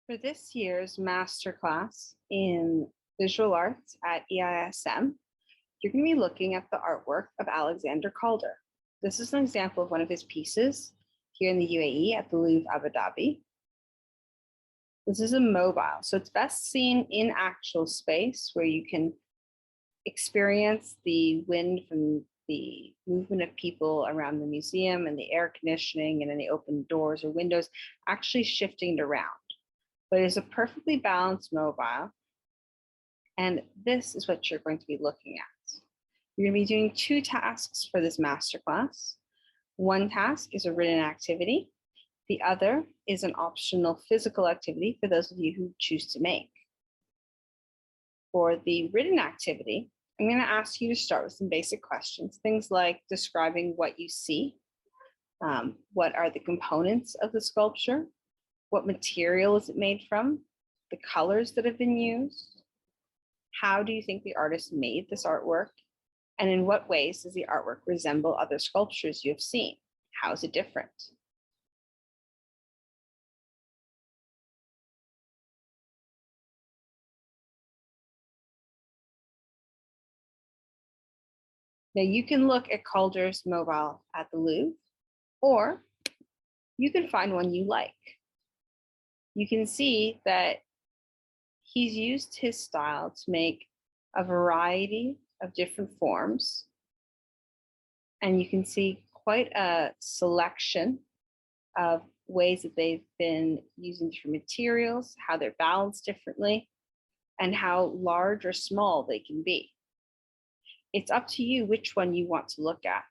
For this year's Masterclass in Visual Arts at EISM, you're going to be looking at the artwork of Alexander Calder. This is an example of one of his pieces here in the UAE at the Louvre, Abu Dhabi. This is a mobile, so it's best seen in actual space where you can experience the wind from the movement of people around the museum and the air conditioning and any open doors or windows actually shifting it around. But it's a perfectly balanced mobile. And this is what you're going to be looking at. You're going to be doing two tasks for this masterclass. One task is a written activity. The other is an optional physical activity for those of you who choose to make. For the written activity, I'm going to ask you to start with some basic questions, things like describing what you see, what are the components of the sculpture, what material is it made from, the colors that have been used, how do you think the artist made this artwork, and in what ways does the artwork resemble other sculptures you have seen? How is it different? Now you can look at Calder's mobile at the Louvre, or you can find one you like. You can see that he's used his style to make a variety of different forms. And you can see quite a selection of ways that they've been using different materials, how they're balanced differently, and how large or small they can be. It's up to you which one you want to look at.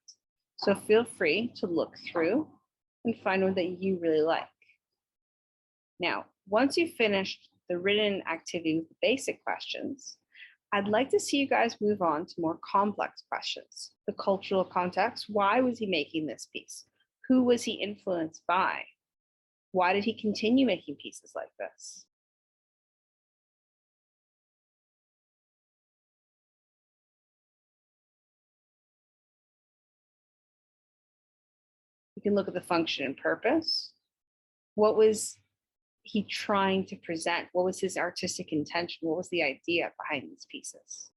So feel free to look through and find one that you really like. Now, once you've finished the written activity with the basic questions, I'd like to see you guys move on to more complex questions. The cultural context, why was he making this piece? Who was he influenced by? Why did he continue making pieces like this? You can look at the function and purpose. What was he trying to present? What was his artistic intention? What was the idea behind these pieces?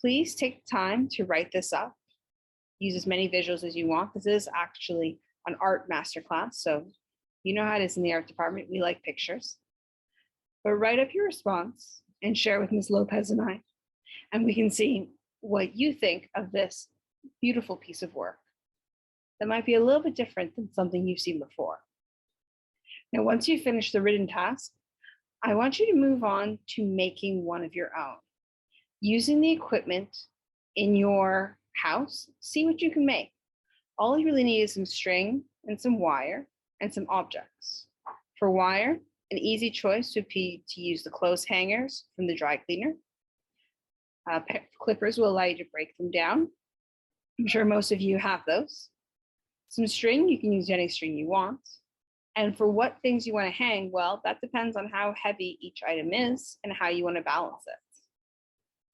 Please take time to write this up. Use as many visuals as you want. This is actually an art masterclass, so you know how it is in the art department. We like pictures. But write up your response and share with Ms. Lopez and I, and we can see what you think of this beautiful piece of work that might be a little bit different than something you've seen before. Now, once you finish the written task, I want you to move on to making one of your own. Using the equipment in your house, see what you can make. All you really need is some string and some wire and some objects. For wire, an easy choice would be to use the clothes hangers from the dry cleaner. Clippers will allow you to break them down. I'm sure most of you have those. Some string, you can use any string you want. And for what things you want to hang, well, that depends on how heavy each item is and how you want to balance it.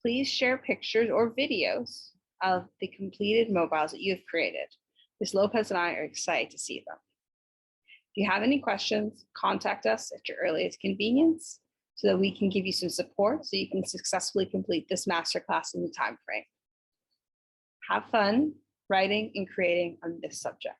Please share pictures or videos of the completed mobiles that you have created. Ms. Lopez and I are excited to see them. If you have any questions, contact us at your earliest convenience so that we can give you some support so you can successfully complete this masterclass in the time frame. Have fun writing and creating on this subject.